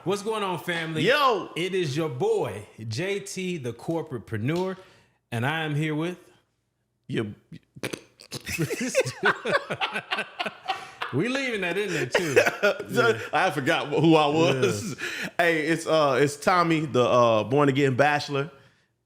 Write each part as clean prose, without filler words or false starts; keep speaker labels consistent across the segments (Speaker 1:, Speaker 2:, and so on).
Speaker 1: What's going on, family?
Speaker 2: Yo!
Speaker 1: It is your boy, JT, the corporatepreneur, and I am here with...
Speaker 2: You.
Speaker 1: We leaving that in there, too.
Speaker 2: Yeah. I forgot who I was. Yeah. Hey, it's Tommy, the born-again bachelor.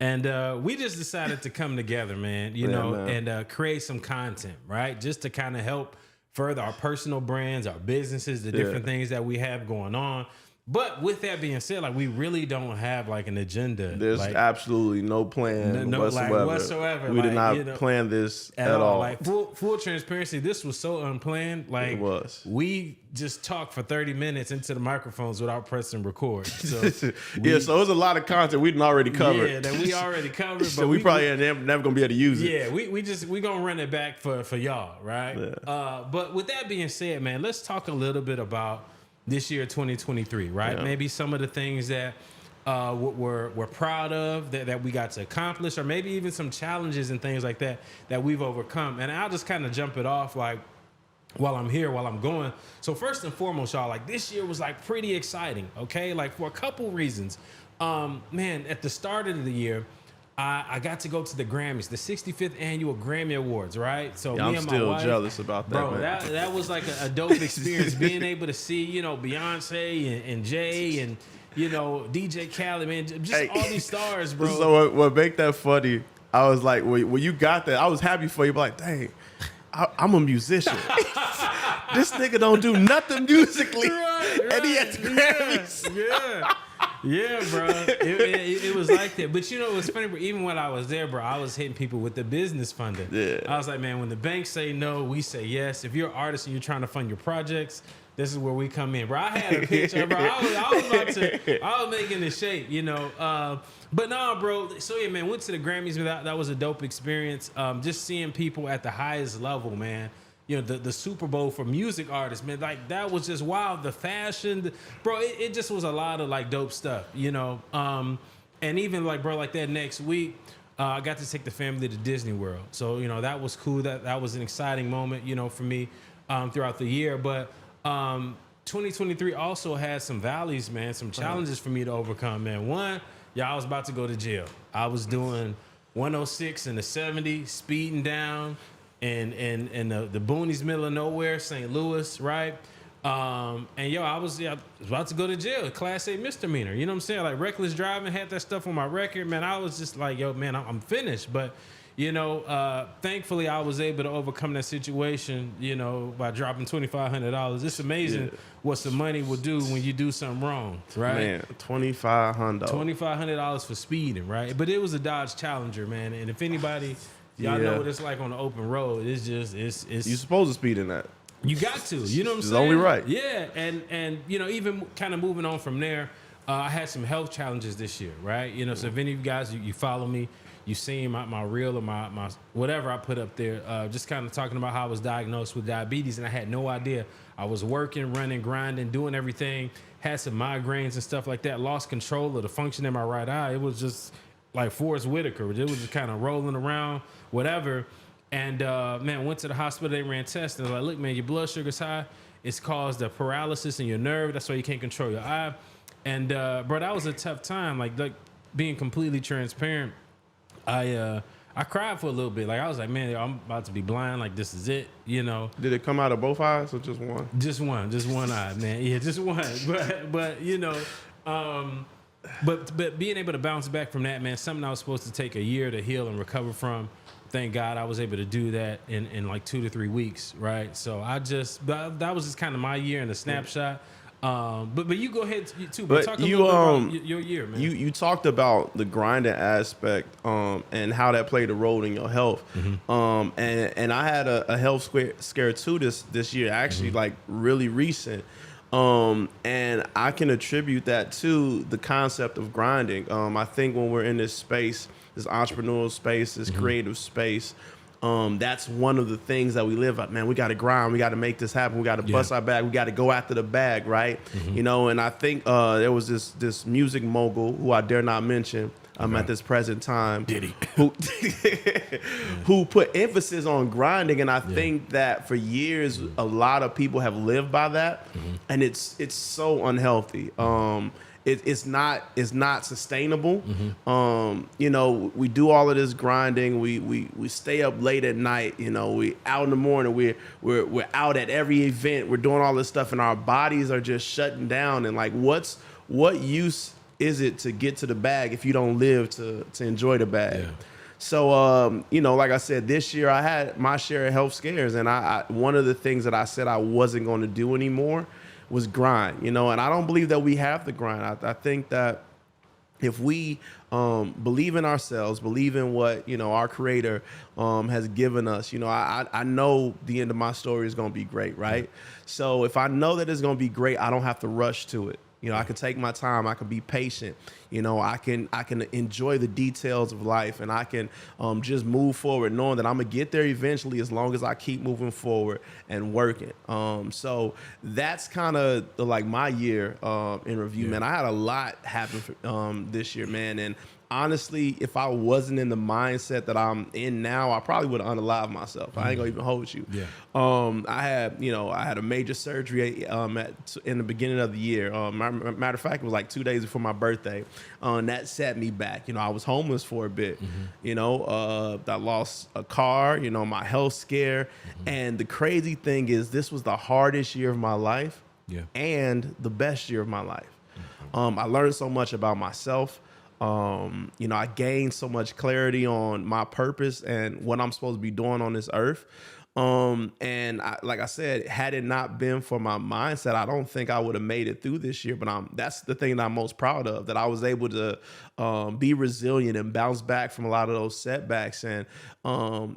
Speaker 1: And we just decided to come together, man, and create some content, right? Just to kind of help further our personal brands, our businesses, the different things that we have going on. But with that being said, like, we really don't have like an agenda.
Speaker 2: There's absolutely no plan whatsoever. We did not plan this at all.
Speaker 1: Like full transparency, this was so unplanned. Like,
Speaker 2: it was.
Speaker 1: We just talked for 30 minutes into the microphones without pressing record. So
Speaker 2: so it was a lot of content we'd already covered.
Speaker 1: Yeah, that we already covered.
Speaker 2: So we probably never gonna be able to use it.
Speaker 1: Yeah, we gonna run it back for y'all, right? Yeah. But with that being said, man, let's talk a little bit about this year, 2023, right? Yeah. Maybe some of the things that we're proud of that we got to accomplish, or maybe even some challenges and things like that we've overcome. And I'll just kind of jump it off like while I'm here, while I'm going. So first and foremost, y'all, like, this year was like pretty exciting, okay? Like, for a couple reasons. Man, at the start of the year, I got to go to the Grammys, the 65th annual Grammy Awards, right? So
Speaker 2: me and my wife, I'm still jealous about that,
Speaker 1: bro,
Speaker 2: man.
Speaker 1: That was like a dope experience, being able to see, Beyonce and Jay and, DJ Khaled, man, just all these stars, bro.
Speaker 2: So what make that funny, I was like, when you got that, I was happy for you, but like, dang, I'm a musician. This nigga don't do nothing musically, right. And he at the Grammys.
Speaker 1: Yeah. Yeah, bro. It was like that. But it was funny, bro. Even when I was there, bro, I was hitting people with the business funding.
Speaker 2: Yeah.
Speaker 1: I was like, man, when the banks say no, we say yes. If you're an artist and you're trying to fund your projects, this is where we come in, bro. I had a picture, bro. I was making the shape, But no, bro. So yeah, man, went to the Grammys. That was a dope experience. Just seeing people at the highest level, man. The Super Bowl for music artists, man, like, that was just wild. The fashion, bro, it just was a lot of like dope stuff, and even like, bro, like that next week, I got to take the family to Disney World. So, that was cool. That was an exciting moment, for me throughout the year. But 2023 also had some valleys, man, some challenges for me to overcome, man. One, I was about to go to jail. I was doing 106 in the 70, speeding down. And the boonies, middle of nowhere, St. Louis, right? I was about to go to jail, Class A misdemeanor. You know what I'm saying? Like, reckless driving, had that stuff on my record, man. I was just like, yo, man, I'm finished. But thankfully, I was able to overcome that situation, by dropping $2,500. It's amazing what some money will do when you do something wrong, right?
Speaker 2: Man, $2,500.
Speaker 1: $2,500 for speeding, right? But it was a Dodge Challenger, man. And if anybody... Y'all know what it's like on the open road. It's you're
Speaker 2: supposed to speed in that.
Speaker 1: You got to. You know what I'm saying?
Speaker 2: It's only right.
Speaker 1: Yeah, and even kind of moving on from there, I had some health challenges this year, right? So if any of you guys, you follow me, you seen my reel or my whatever I put up there, just kind of talking about how I was diagnosed with diabetes, and I had no idea. I was working, running, grinding, doing everything, had some migraines and stuff like that, lost control of the function in my right eye. It was just like Forrest Whitaker. It was just kind of rolling around, whatever. And, man, went to the hospital. They ran tests. And they're like, look, man, your blood sugar's high. It's caused a paralysis in your nerve. That's why you can't control your eye. And, bro, that was a tough time. Like being completely transparent, I cried for a little bit. Like, I was like, man, I'm about to be blind. Like, this is it,
Speaker 2: Did it come out of both eyes or just one?
Speaker 1: Just one eye, man. Yeah, just one. But But being able to bounce back from that, man, something I was supposed to take a year to heal and recover from. Thank God I was able to do that in like 2 to 3 weeks, right? So that was just kind of my year in a snapshot. But you go ahead too. But talk a little bit about your year, man.
Speaker 2: You talked about the grinding aspect and how that played a role in your health. Mm-hmm. And I had a health scare too this year, actually, like really recent. And I can attribute that to the concept of grinding. I think when we're in this space, this entrepreneurial space, this creative space, that's one of the things that we live at. Man, we got to grind. We got to make this happen. We got to bust our bag. We got to go after the bag, right? And I think there was this music mogul who I dare not mention. at this present time,
Speaker 1: Diddy,
Speaker 2: who put emphasis on grinding, and I think that for years a lot of people have lived by that, and it's so unhealthy. It's not sustainable. You know, we do all of this grinding. We stay up late at night. You know, we out in the morning. We're out at every event. We're doing all this stuff, and our bodies are just shutting down. And like, what use is it to get to the bag if you don't live to enjoy the bag? Yeah. So, you know, like I said, this year I had my share of health scares, and I one of the things that I said I wasn't going to do anymore was grind, you know, and I don't believe that we have to grind. I think that if we believe in ourselves, believe in what, you know, our creator has given us, you know, I know the end of my story is going to be great, right? So if I know that it's going to be great, I don't have to rush to it. You know, I can take my time. I can be patient. You know, I can enjoy the details of life, and I can just move forward, knowing that I'm gonna get there eventually, as long as I keep moving forward and working. So that's kind of like my year in review, man. I had a lot happen this year, man, and honestly, if I wasn't in the mindset that I'm in now, I probably would have unalived myself. I ain't gonna even hold you. Yeah. I had a major surgery in the beginning of the year. Matter of fact, it was like 2 days before my birthday. That set me back. You know, I was homeless for a bit. You know, I lost a car. You know, my health scare. And the crazy thing is, this was the hardest year of my life, and the best year of my life. I learned so much about myself. You know, I gained so much clarity on my purpose and what I'm supposed to be doing on this earth. And like I said, had it not been for my mindset, I don't think I would have made it through this year. But that's the thing that I'm most proud of, that I was able to be resilient and bounce back from a lot of those setbacks. And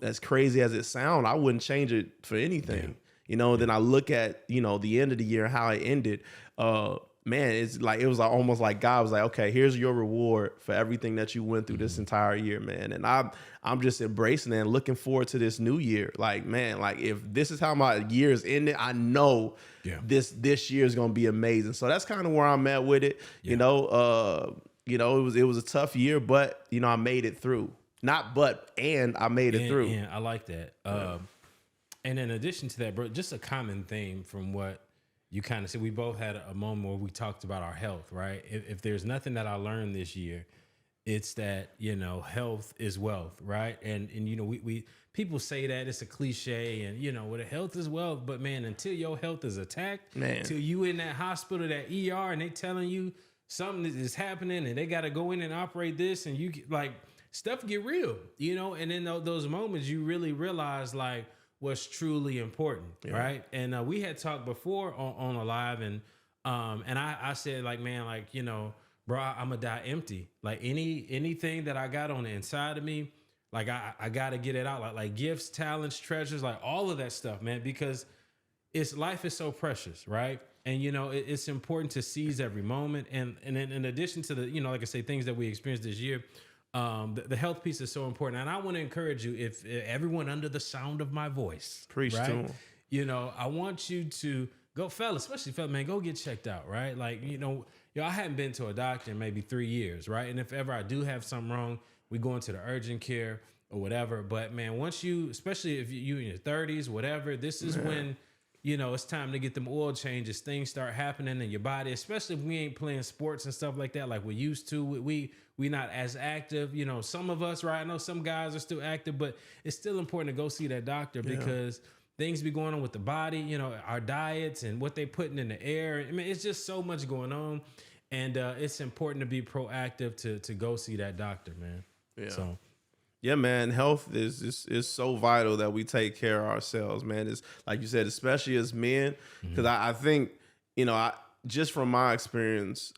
Speaker 2: as crazy as it sounds, I wouldn't change it for anything. Yeah. You know, then I look at, you know, the end of the year and how it ended. Man, it was almost like God was like, okay, here's your reward for everything that you went through this entire year, man. And I'm just embracing it and looking forward to this new year. Like, man, like if this is how my year is ending, I know this year is gonna be amazing. So that's kind of where I'm at with it. Yeah. You know, it was a tough year, but you know, I made it through. I made it through.
Speaker 1: Yeah, I like that. And in addition to that, bro, just a common theme from what you kind of said, we both had a moment where we talked about our health, right? If there's nothing that I learned this year, it's that, you know, health is wealth, right? And you know, we people say that it's a cliche, and you know, well, health is wealth, but man, until your health is attacked, until you in that hospital, that ER, and they telling you something is happening, and they got to go in and operate this, and you like stuff get real, you know, and in those moments, you really realize like what's truly important, right? And we had talked before on a live, and I said like, man, like, you know, bro, I'm gonna die empty. Like anything that I got on the inside of me, like I gotta get it out. Like gifts, talents, treasures, like all of that stuff, man, because life is so precious, right? And you know, it's important to seize every moment. And in addition to the, you know, like I say, things that we experienced this year, the health piece is so important. And I want to encourage you, if everyone under the sound of my voice,
Speaker 2: preach
Speaker 1: right?
Speaker 2: to them.
Speaker 1: You know, I want you to go, fellas, especially fellas, man, go get checked out, right? Like, you know, I hadn't been to a doctor in maybe 3 years, right? And if ever I do have something wrong, we go into the urgent care or whatever. But man, once you, especially if you in your 30s, whatever, this is when, you know, it's time to get them oil changes. Things start happening in your body, especially if we ain't playing sports and stuff like that like we used to. We not as active. You know, some of us, right? I know some guys are still active, but it's still important to go see that doctor because things be going on with the body, you know, our diets and what they putting in the air. I mean, it's just so much going on. And it's important to be proactive to go see that doctor, man.
Speaker 2: Yeah.
Speaker 1: So.
Speaker 2: Yeah, man, health is so vital that we take care of ourselves, man. It's like you said, especially as men, because I think, you know, just from my experience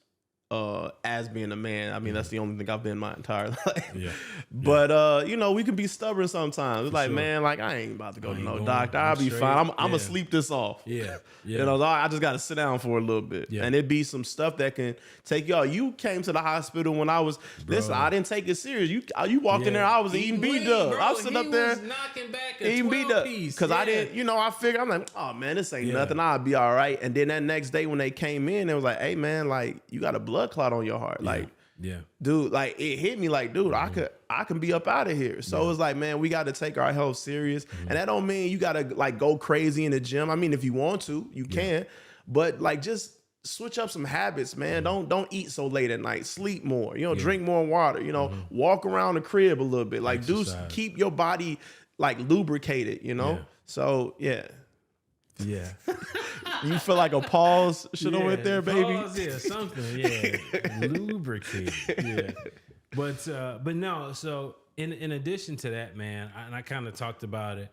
Speaker 2: as being a man, I mean, that's the only thing I've been my entire life. Yeah. But, you know, we can be stubborn sometimes. It's like, man, like, I ain't about to go to no doctor. I'll be fine. I'm going to sleep this off.
Speaker 1: Yeah.
Speaker 2: You know, I just got to sit down for a little bit. Yeah. And it be some stuff that can take y'all. You came to the hospital when I was, listen, I didn't take it serious. You walked in there, I was eating B-dub. I was sitting up there
Speaker 1: knocking back a 12 piece.
Speaker 2: Because I didn't, you know, I figured, I'm like, oh, man, this ain't nothing. I'll be all right. And then that next day when they came in, it was like, hey, man, like, you got a blood clot on your heart. Like,
Speaker 1: Yeah.
Speaker 2: dude, like it hit me like, dude, I can be up out of here. So it's like, man, we got to take our health serious. And that don't mean you got to like go crazy in the gym. I mean, if you want to, you can, but like just switch up some habits, man. Don't eat so late at night. Sleep more, drink more water, walk around the crib a little bit. Like keep your body like lubricated, So yeah.
Speaker 1: Yeah.
Speaker 2: You feel like a pause should have went there, baby?
Speaker 1: Pause, yeah, something, yeah. Lubricated, yeah. But no, so in addition to that, man, I kind of talked about it,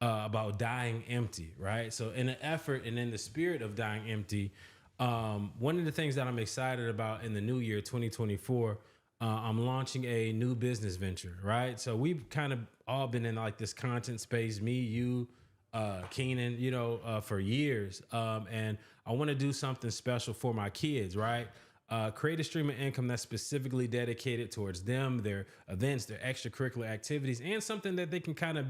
Speaker 1: about dying empty, right? So in an effort and in the spirit of dying empty, one of the things that I'm excited about in the new year, 2024, I'm launching a new business venture, right? So we've kind of all been in like this content space, me, you, Keenan, for years. And I want to do something special for my kids, right? Create a stream of income that's specifically dedicated towards them, their events, their extracurricular activities, and something that they can kind of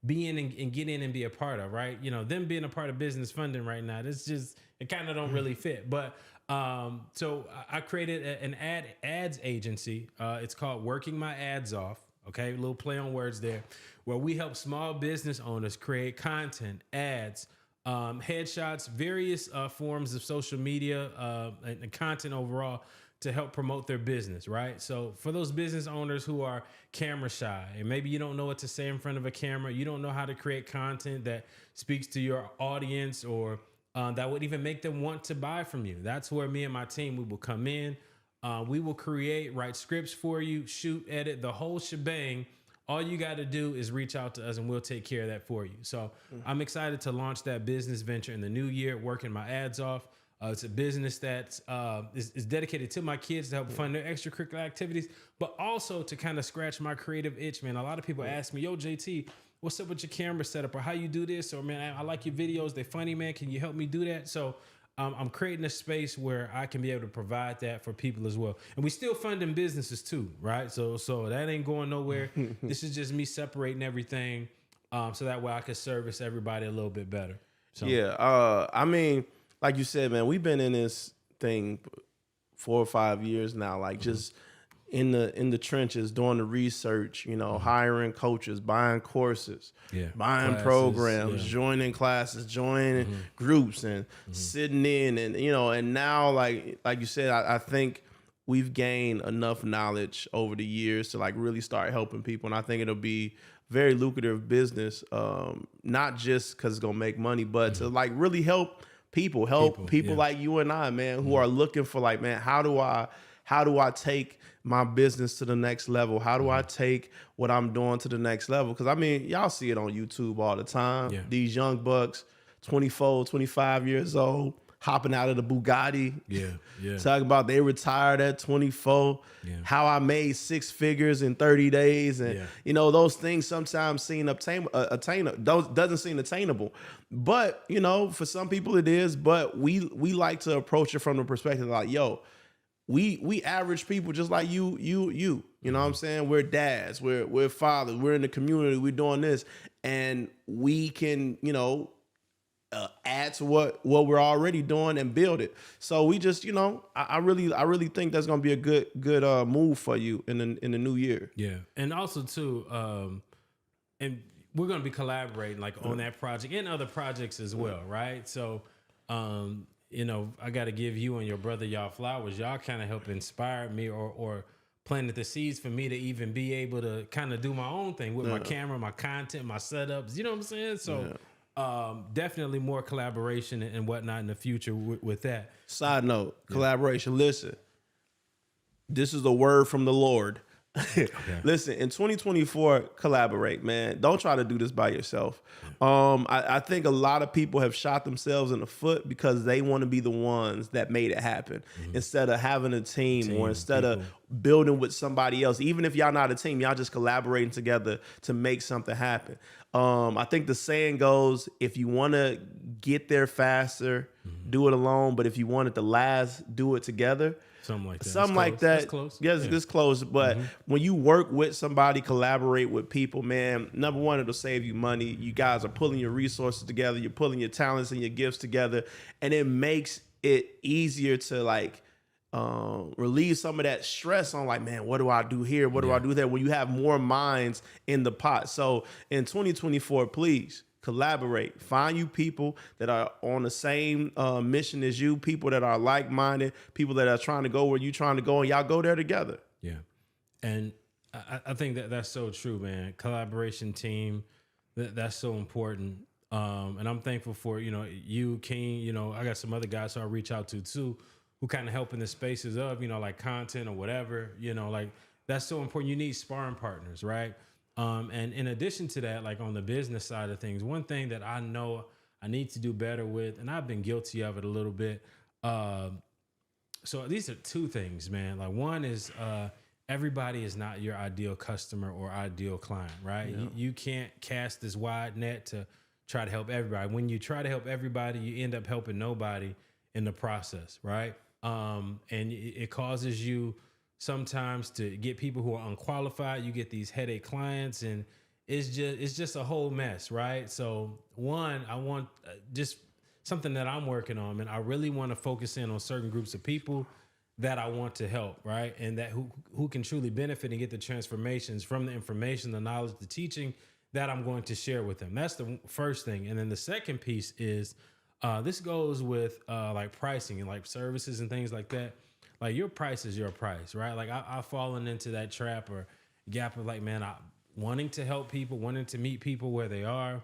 Speaker 1: be in and get in and be a part of, right? Them being a part of business funding right now, it kind of don't really fit. But so I created an ads agency. It's called Working My Ads Off. Okay, a little play on words there, where we help small business owners create content, ads, headshots, various forms of social media and content overall to help promote their business, right? So for those business owners who are camera shy and maybe you don't know what to say in front of a camera, you don't know how to create content that speaks to your audience or that would even make them want to buy from you. That's where me and my team, we will come in. We will write scripts for you, shoot, edit, the whole shebang. All you got to do is reach out to us and we'll take care of that for you. So I'm excited to launch that business venture in the new year, working my ads off. It's a business that is dedicated to my kids to help fund their extracurricular activities, but also to kind of scratch my creative itch, man. A lot of people ask me, yo, JT, what's up with your camera setup or how you do this? Or, man, I like your videos. They're funny, man. Can you help me do that? So I'm creating a space where I can be able to provide that for people as well. And we still funding businesses too, right? So that ain't going nowhere. This is just me separating everything so that way I can service everybody a little bit better. So.
Speaker 2: Yeah. I mean, like you said, man, we've been in this thing 4 or 5 years now, like just in the trenches, doing the research, hiring coaches, buying courses, buying classes, programs, joining classes, joining groups and sitting in and, and now like you said, I think we've gained enough knowledge over the years to like really start helping people. And I think it'll be very lucrative business, not just because it's going to make money, but to like really help people like you and I, man, who are looking for like, man, how do I take my business to the next level? How do I take what I'm doing to the next level? Because, I mean, y'all see it on YouTube all the time. Yeah. These young bucks, 24, 25 years old, hopping out of the Bugatti. Yeah. Talking about they retired at 24. Yeah. How I made 6 figures in 30 days. And, those things sometimes seem doesn't seem attainable. But, for some people it is. But we like to approach it from the perspective like, yo, we average people just like you. You know what I'm saying? We're dads, we're fathers, we're in the community, we're doing this, and we can, add to what we're already doing and build it. So we just, I really think that's gonna be a good move for you in the new year. Yeah,
Speaker 1: and also too, and we're gonna be collaborating like on that project and other projects as well, right? So. I got to give you and your brother y'all flowers. Y'all kind of help inspire me or planted the seeds for me to even be able to kind of do my own thing with my camera, my content, my setups. You know what I'm saying? So definitely more collaboration and whatnot in the future with that.
Speaker 2: Side note, collaboration. Listen, this is a word from the Lord. Listen, in 2024, collaborate, man. Don't try to do this by yourself. I think a lot of people have shot themselves in the foot because they want to be the ones that made it happen instead of having a team or instead of building with somebody else. Even if y'all not a team, y'all just collaborating together to make something happen. I think the saying goes, if you want to get there faster, do it alone. But if you want it to last, do it together.
Speaker 1: Something like that.
Speaker 2: Something like that. That's close. Yes, this close. But when you work with somebody, collaborate with people, man, number one, it'll save you money. You guys are pulling your resources together. You're pulling your talents and your gifts together. And it makes it easier to like relieve some of that stress on like, man, what do I do here? What do I do there? When you have more minds in the pot. So in 2024, please collaborate. Find you people that are on the same mission as you, people that are like-minded, people that are trying to go where you're trying to go, and y'all go there together.
Speaker 1: Yeah. And I think that's so true, man. Collaboration, team, that's so important. And I'm thankful for, you, King, I got some other guys who I reach out to too, who kind of help in the spaces of, like content or whatever, like that's so important. You need sparring partners, right? And in addition to that, like on the business side of things, one thing that I know I need to do better with, and I've been guilty of it a little bit. So these are two things, man. Like one is everybody is not your ideal customer or ideal client, right? Yeah. You can't cast this wide net to try to help everybody. When you try to help everybody, you end up helping nobody in the process, right? And it causes you sometimes to get people who are unqualified. You get these headache clients, and it's just a whole mess, right? So one, I want just something that I'm working on, and I really want to focus in on certain groups of people that I want to help, right? And that who can truly benefit and get the transformations from the information, the knowledge, the teaching that I'm going to share with them. That's the first thing. And then the second piece is this goes with like pricing and like services and things like that. Like your price is your price, right? Like I've fallen into that trap or gap of like, man, wanting to help people, wanting to meet people where they are,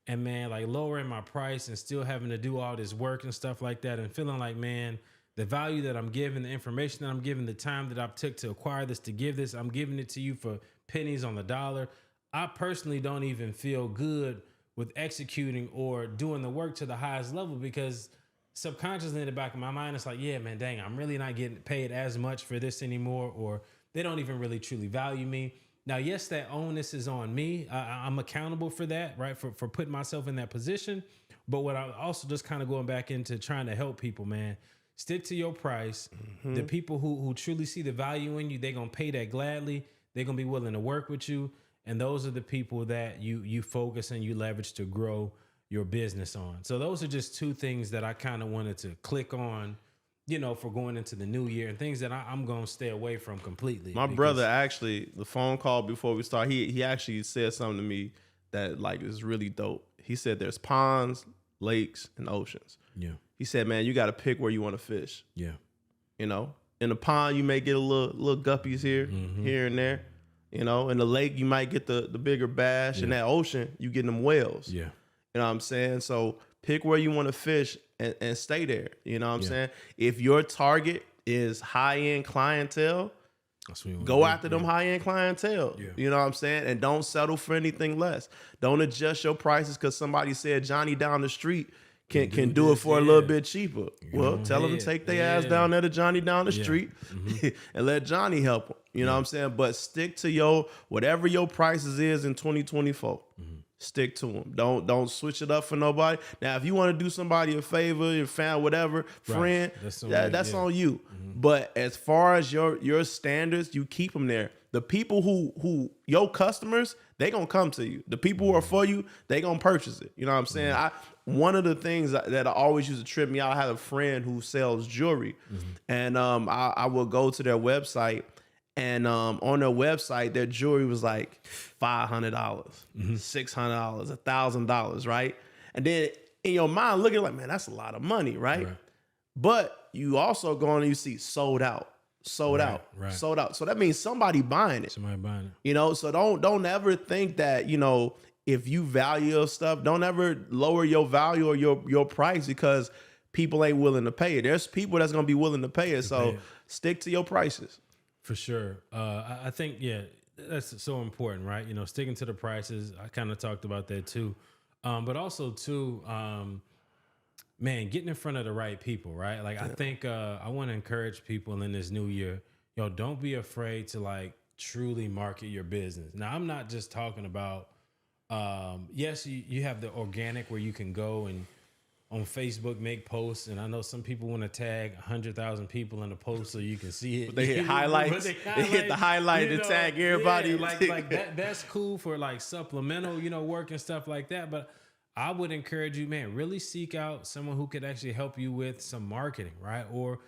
Speaker 1: and man, like lowering my price and still having to do all this work and stuff like that, and feeling like, man, the value that I'm giving, the information that I'm giving, the time that I've took to acquire this, to give this, I'm giving it to you for pennies on the dollar. I personally don't even feel good with executing or doing the work to the highest level, because subconsciously in the back of my mind, it's like, yeah, man, dang, I'm really not getting paid as much for this anymore, or they don't even really truly value me. Now, yes, that onus is on me. I'm accountable for that, right? For putting myself in that position. But what I also just kind of going back into trying to help people, man, stick to your price. Mm-hmm. The people who truly see the value in you, they're going to pay that gladly. They're going to be willing to work with you. And those are the people that you focus and you leverage to grow your business on. So those are just two things that I kind of wanted to click on, for going into the new year, and things that I'm going to stay away from completely.
Speaker 2: My brother actually, the phone call before we start, he actually said something to me that like is really dope. He said there's ponds, lakes, and oceans. Yeah. He said, man, you got to pick where you want to fish. Yeah. In the pond, you may get a little guppies here and there. In the lake, you might get the bigger bass. Yeah. In that ocean, you get them whales. Yeah. You know what I'm saying? So pick where you want to fish and stay there. You know what I'm saying? If your target is high-end clientele, go after them high-end clientele. Yeah. You know what I'm saying? And don't settle for anything less. Don't adjust your prices because somebody said Johnny down the street can do it for a little bit cheaper. Well, tell them to take their ass down there to Johnny down the street and let Johnny help them. You know what I'm saying? But stick to whatever your prices is in 2024. Stick to them. Don't switch it up for nobody. Now, if you want to do somebody a favor, your fan, whatever, friend, that's on you. But as far as your standards, you keep them there. The people who your customers, they gonna come to you. The people who are for you, they gonna purchase it. You know what I'm saying? One of the things that I always used to trip me out, I had a friend who sells jewelry, and I would go to their website. And on their website, their jewelry was like $500, $600, $1,000, right? And then in your mind, looking like, man, that's a lot of money, right? But you also go on and you see sold out. So that means somebody buying it. So don't ever think that, if you value your stuff, don't ever lower your value or your price because people ain't willing to pay it. There's people that's going to be willing to pay it. So stick to your prices.
Speaker 1: For sure. I think, that's so important, right? Sticking to the prices. I kind of talked about that too. But also too, man, getting in front of the right people, right? Like, I think I want to encourage people in this new year, don't be afraid to like truly market your business. Now, I'm not just talking about, yes, you have the organic where you can go and on Facebook make posts, and I know some people want to tag 100,000 people in a post so you can see it.
Speaker 2: But they hit highlights. They hit the highlight to tag everybody.
Speaker 1: Yeah, like that's cool for like supplemental, work and stuff like that. But I would encourage you, man, really seek out someone who could actually help you with some marketing, right? Or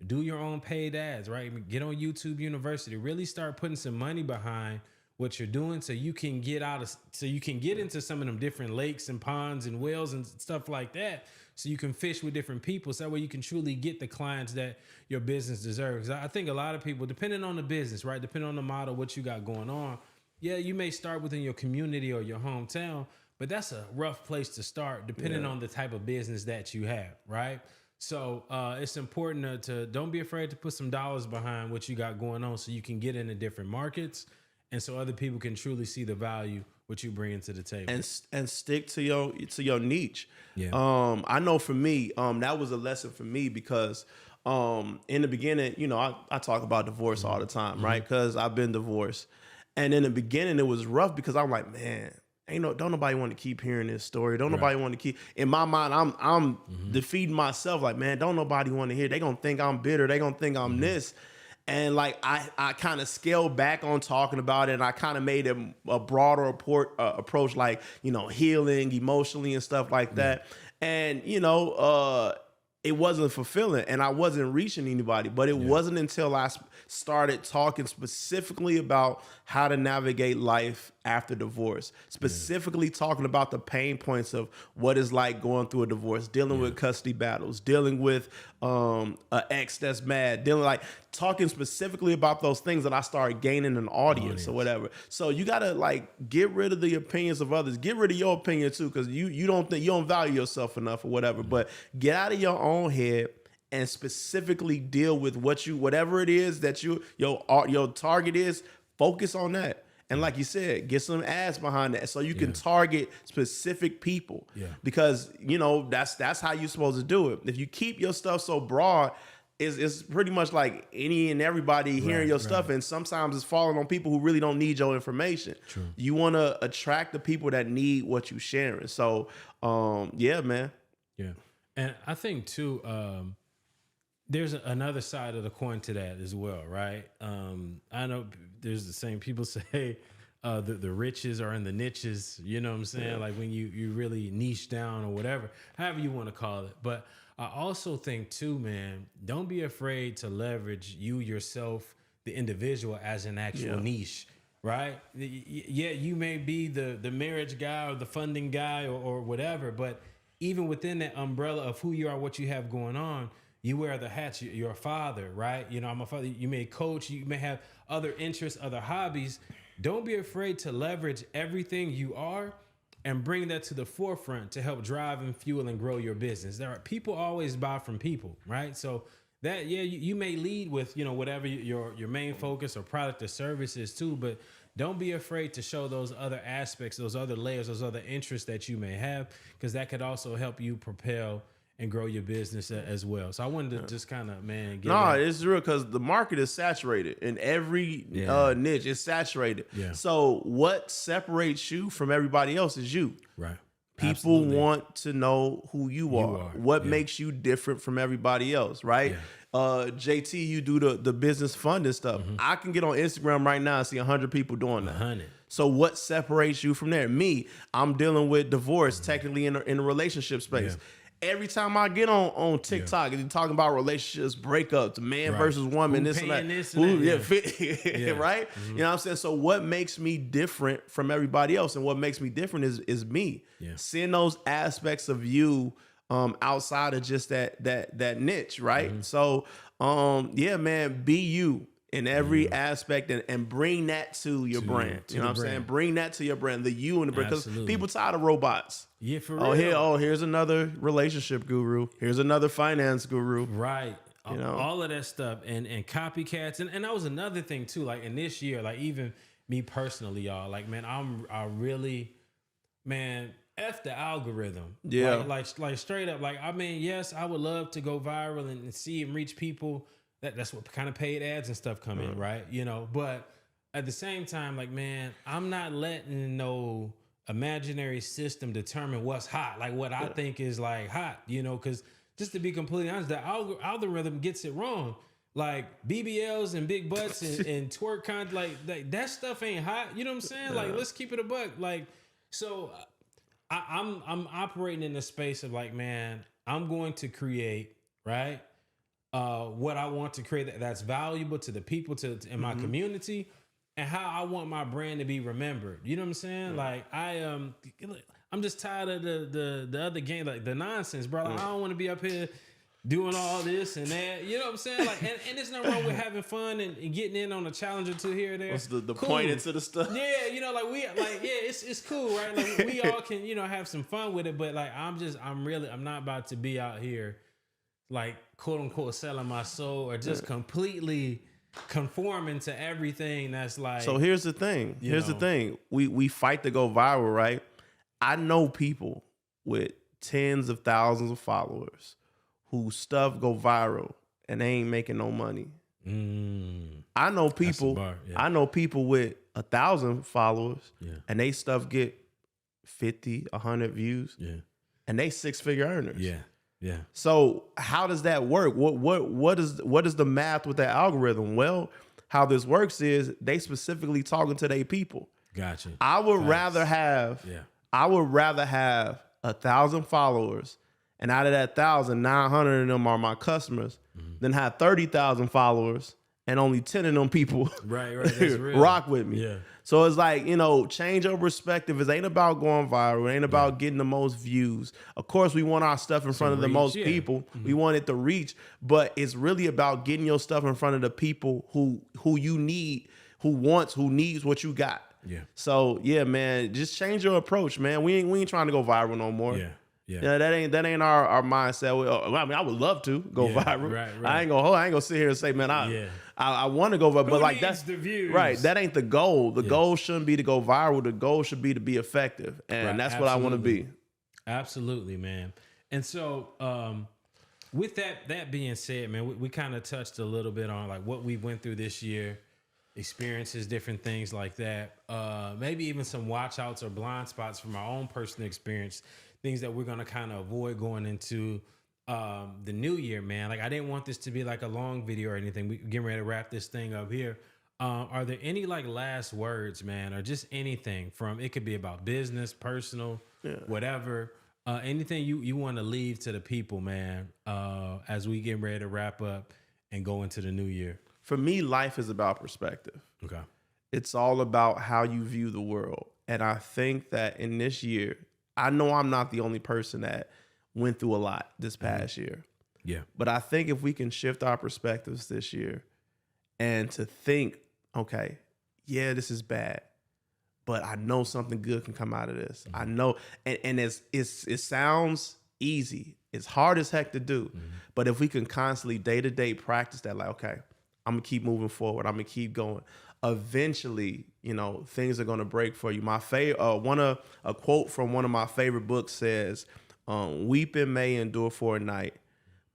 Speaker 1: do your own paid ads, right? Get on YouTube University. Really start putting some money behind what you're doing so you can get into some of them different lakes and ponds and wells and stuff like that. So you can fish with different people. So that way you can truly get the clients that your business deserves. I think a lot of people, depending on the business, right? Depending on the model, what you got going on. Yeah, you may start within your community or your hometown, but that's a rough place to start depending on the type of business that you have, right? So it's important to don't be afraid to put some dollars behind what you got going on so you can get into different markets and so other people can truly see the value what you bring to the table.
Speaker 2: And stick to your niche.
Speaker 1: Yeah.
Speaker 2: I know for me, that was a lesson for me because in the beginning, I talk about divorce all the time, right? Because I've been divorced. And in the beginning, it was rough because I'm like, man, don't nobody want to keep hearing this story. Don't nobody want to keep. In my mind, I'm defeating myself. Like, man, don't nobody want to hear. They gonna think I'm bitter. They gonna think I'm this. And like I kind of scaled back on talking about it, and I kind of made it a broader approach, like healing emotionally and stuff like that. And it wasn't fulfilling, and I wasn't reaching anybody. But it wasn't until I started talking specifically about how to navigate life after divorce, specifically talking about the pain points of what it's like going through a divorce, dealing with custody battles, dealing with an ex that's mad, talking specifically about those things, that I started gaining an audience or whatever. So you gotta get rid of the opinions of others, get rid of your opinion too, because you don't value yourself enough or whatever. But get out of your own head and specifically deal with whatever it is that your target is. Focus on that. And like you said, get some ads behind that so you can target specific people.
Speaker 1: Yeah.
Speaker 2: Because, that's how you're supposed to do it. If you keep your stuff so broad, it's pretty much like any and everybody hearing your stuff. And sometimes it's falling on people who really don't need your information.
Speaker 1: True.
Speaker 2: You want to attract the people that need what you're sharing. So, yeah, man.
Speaker 1: Yeah. And I think too, there's another side of the coin to that as well, right? I know there's the same people say the riches are in the niches, you know what I'm saying? Yeah. Like when you really niche down or whatever, however you want to call it. But I also think too, man, don't be afraid to leverage you yourself, the individual, as an actual niche, right? Yeah, you may be the marriage guy or the funding guy or whatever, but even within that umbrella of who you are, what you have going on, you wear the hats. You're a father, right? I'm a father. You may coach. You may have other interests, other hobbies. Don't be afraid to leverage everything you are and bring that to the forefront to help drive and fuel and grow your business. There are people always buy from people, right? So that, you may lead with, whatever your main focus or product or service is too, but don't be afraid to show those other aspects, those other layers, those other interests that you may have, because that could also help you propel and grow your business as well. So I wanted to just kind of,
Speaker 2: it's real, because the market is saturated in every niche. It's saturated.
Speaker 1: Yeah.
Speaker 2: So what separates you from everybody else is you.
Speaker 1: Right.
Speaker 2: People
Speaker 1: Absolutely.
Speaker 2: want to know who you are. What makes you different from everybody else, right? Yeah. JT, you do the business funding stuff. I can get on Instagram right now and see 100 people doing that.
Speaker 1: 100.
Speaker 2: So what separates you from there? Me, I'm dealing with divorce, technically in a relationship space. Yeah. Every time I get on TikTok and talking about relationships, breakups, man versus woman, this and that. Right? You know what I'm saying? So what makes me different from everybody else, and what makes me different is me. Yeah. Seeing those aspects of you outside of just that niche, right? So man, be you in every aspect, and bring that to your brand. You know what I'm saying? Bring that to your brand, the you and the brand, because people tired of robots.
Speaker 1: Yeah, for real.
Speaker 2: Here's another relationship guru. Here's another finance guru.
Speaker 1: Right. All of that stuff and copycats. And that was another thing too. Like in this year, like even me personally, y'all, like, man, I really, man, F the algorithm.
Speaker 2: Yeah.
Speaker 1: Like straight up. Like, I mean, yes, I would love to go viral and see and reach people. That's what kind of paid ads and stuff come in, right? But at the same time, like, man, I'm not letting no imaginary system determine what's hot, like what I think is like hot, because just to be completely honest, the algorithm gets it wrong. Like BBLs and big butts and twerk content, like that stuff ain't hot. You know what I'm saying? Like, let's keep it a buck. Like, so I'm operating in the space of like, man, I'm going to create, right, what I want to create that's valuable to the people in my community, and how I want my brand to be remembered. You know what I'm saying? Like I'm just tired of the other game, like the nonsense, bro. Like, I don't want to be up here doing all this and that. You know what I'm saying? Like, and there's nothing wrong with having fun and getting in on a challenge or two here or there.
Speaker 2: What's the
Speaker 1: cool.
Speaker 2: point into the stuff?
Speaker 1: Yeah, like it's cool, right? Like we all can, have some fun with it, but like I'm not about to be out here like quote unquote selling my soul or just completely conforming to everything that's like.
Speaker 2: So here's the thing. The thing. We fight to go viral, right? I know people with tens of thousands of followers whose stuff go viral and they ain't making no money. I know people. I know people with 1,000 followers and they stuff get 50, 100 views. And they 6-figure earners.
Speaker 1: Yeah.
Speaker 2: So how does that work? What is the math with that algorithm? Well, how this works is they specifically talking to their people.
Speaker 1: Gotcha.
Speaker 2: I would rather have 1,000 followers, and out of that 1,000, 900 of them are my customers, than have 30,000 followers and only 10 of them people
Speaker 1: right, that's real.
Speaker 2: rock with me.
Speaker 1: Yeah.
Speaker 2: So it's like, change your perspective. It ain't about going viral. It ain't about getting the most views. Of course, we want our stuff in front of the most people. We want it to reach, but it's really about getting your stuff in front of the people who you need, who needs what you got.
Speaker 1: Yeah.
Speaker 2: So yeah, man, just change your approach, man. We ain't trying to go viral no more. Yeah, that ain't our mindset. I mean, I would love to go viral.
Speaker 1: Right.
Speaker 2: I ain't gonna sit here and say, man, I want to go viral, but like that's
Speaker 1: the views?
Speaker 2: Right. That ain't the goal. The goal shouldn't be to go viral. The goal should be to be effective, and that's what I want to be.
Speaker 1: Absolutely, man. And so, with that being said, man, we kind of touched a little bit on like what we went through this year, experiences, different things like that. Maybe even some watch outs or blind spots from our own personal experience. Things that we're going to kind of avoid going into the new year, man. Like, I didn't want this to be like a long video or anything. We're getting ready to wrap this thing up here. Are there any like last words, man, or just anything from, it could be about business, personal, whatever, anything you want to leave to the people, man, as we get ready to wrap up and go into the new year?
Speaker 2: For me, life is about perspective.
Speaker 1: Okay.
Speaker 2: It's all about how you view the world. And I think that in this year, I know I'm not the only person that went through a lot this past year.
Speaker 1: Yeah.
Speaker 2: But I think if we can shift our perspectives this year and to think, okay, yeah, this is bad, but I know something good can come out of this. I know, and it sounds easy. It's hard as heck to do. But if we can constantly day-to-day practice that, like, okay, I'm gonna keep moving forward. I'm gonna keep going. Eventually, things are gonna break for you. My favorite, a quote from one of my favorite books says, "Weeping may endure for a night,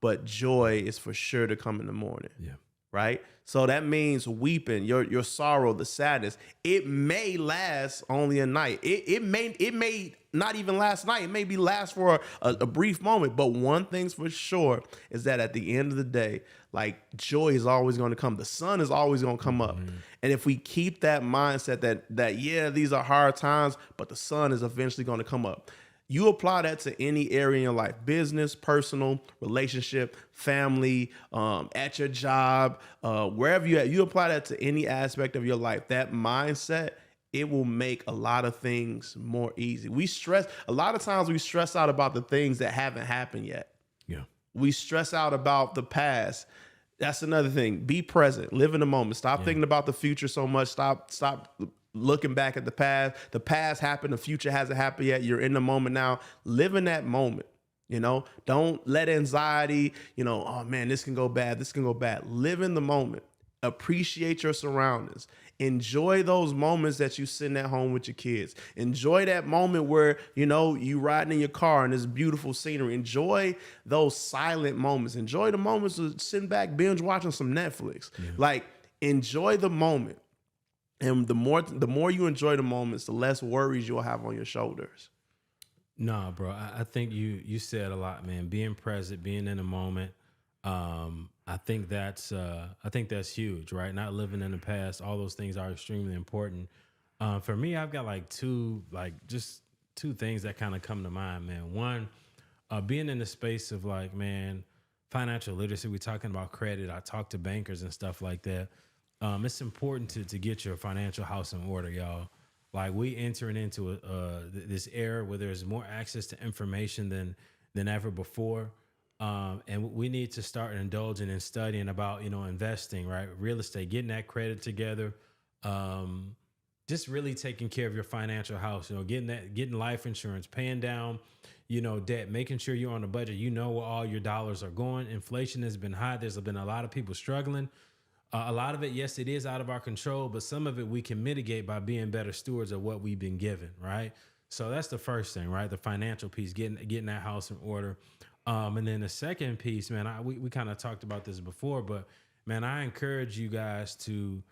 Speaker 2: but joy is for sure to come in the morning."
Speaker 1: Yeah.
Speaker 2: Right. So that means weeping, your sorrow, the sadness, it may last only a night. It may not even last night. It may be last for a brief moment. But one thing's for sure is that at the end of the day, like, joy is always going to come. The sun is always going to come up. And if we keep that mindset that yeah, these are hard times, but the sun is eventually going to come up. You apply that to any area in your life, business, personal, relationship, family, at your job, wherever you're at, you apply that to any aspect of your life. That mindset, it will make a lot of things more easy. A lot of times we stress out about the things that haven't happened yet.
Speaker 1: Yeah.
Speaker 2: We stress out about the past. That's another thing. Be present, live in the moment. Stop thinking about the future so much. Stop looking back at the past. The past happened. The future hasn't happened yet. You're in the moment now. Live in that moment. Don't let anxiety, oh man, this can go bad. This can go bad. Live in the moment. Appreciate your surroundings. Enjoy those moments that you sitting at home with your kids. Enjoy that moment where, you riding in your car and there's beautiful scenery. Enjoy those silent moments. Enjoy the moments of sitting back, binge watching some Netflix. Yeah. Like, enjoy the moment. And the more you enjoy the moments, the less worries you'll have on your shoulders.
Speaker 1: Nah, bro. I think you said a lot, man. Being present, being in the moment. I think that's huge, right? Not living in the past. All those things are extremely important. For me, I've got two things that kind of come to mind, man. One, being in the space of like, man, financial literacy. We're talking about credit. I talk to bankers and stuff like that. It's important to get your financial house in order, y'all. Like we entering into this era where there's more access to information than ever before. And we need to start indulging and studying about, investing, right? Real estate, getting that credit together. Just really taking care of your financial house, getting life insurance, paying down, debt, making sure you're on a budget. You know where all your dollars are going. Inflation has been high. There's been a lot of people struggling. A lot of it, yes, it is out of our control, but some of it we can mitigate by being better stewards of what we've been given, right? So that's the first thing, right? The financial piece, getting that house in order. And then the second piece, man, we kind of talked about this before, but man, I encourage you guys to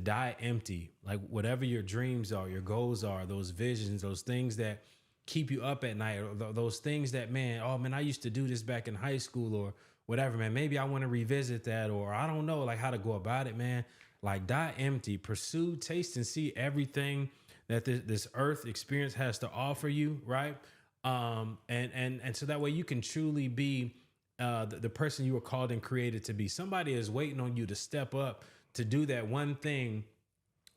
Speaker 1: die empty. Like whatever your dreams are, your goals are, those visions, those things that keep you up at night, or those things that, man, oh man, I used to do this back in high school or whatever, man. Maybe I want to revisit that, or I don't know, like how to go about it, man. Like die empty, pursue, taste, and see everything that this earth experience has to offer you, right? And so that way you can truly be the person you were called and created to be. Somebody is waiting on you to step up to do that one thing,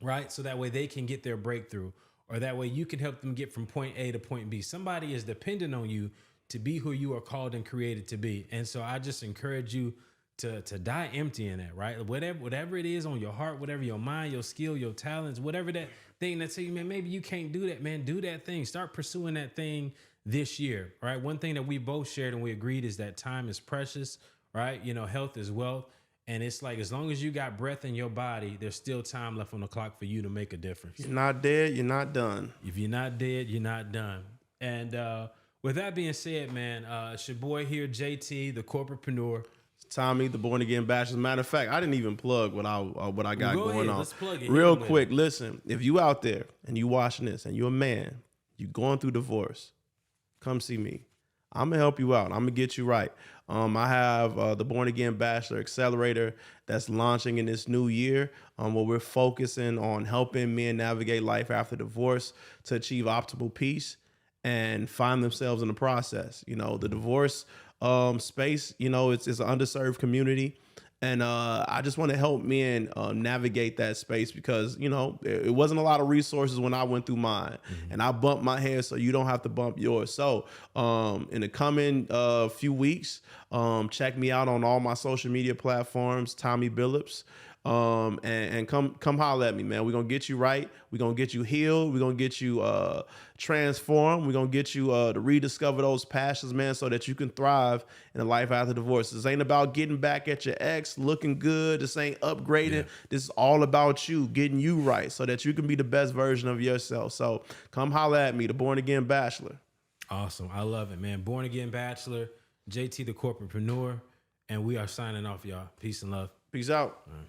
Speaker 1: right? So that way they can get their breakthrough, or that way you can help them get from point A to point B. Somebody is dependent on you to be who you are called and created to be. And so I just encourage you to die empty in that, right? Whatever it is on your heart, whatever your mind, your skill, your talents, whatever that thing that say, man, maybe you can't do that, man, do that thing. Start pursuing that thing this year, right? One thing that we both shared and we agreed is that time is precious, right? Health is wealth. And it's like, as long as you got breath in your body, there's still time left on the clock for you to make a difference.
Speaker 2: You're not dead, you're not done.
Speaker 1: If you're not dead, you're not done. And with that being said, man, it's your boy here, JT, the corporatepreneur.
Speaker 2: Tommy, the born again bachelor. Matter of fact, I didn't even plug what I got going on.
Speaker 1: Let's plug it.
Speaker 2: Real quick, listen. If you out there and you watching this and you're a man, you going through divorce, come see me. I'm gonna help you out. I'm gonna get you right. I have the Born Again Bachelor Accelerator that's launching in this new year, where we're focusing on helping men navigate life after divorce to achieve optimal peace and find themselves in the process. The divorce space, it's an underserved community. And I just want to help men navigate that space because, it wasn't a lot of resources when I went through mine. Mm-hmm. And I bumped my head so you don't have to bump yours. So in the coming few weeks, check me out on all my social media platforms, Tommy Billups. And come holler at me, man. We're going to get you right. We're going to get you healed. We're going to get you transformed. We're going to get you to rediscover those passions, man, so that you can thrive in a life after divorce. This ain't about getting back at your ex, looking good. This ain't upgrading. Yeah. This is all about you, getting you right so that you can be the best version of yourself. So come holler at me, the Born Again Bachelor.
Speaker 1: Awesome. I love it, man. Born Again Bachelor, JT, the corporatepreneur, and we are signing off, y'all. Peace and love.
Speaker 2: Peace out.
Speaker 1: All right.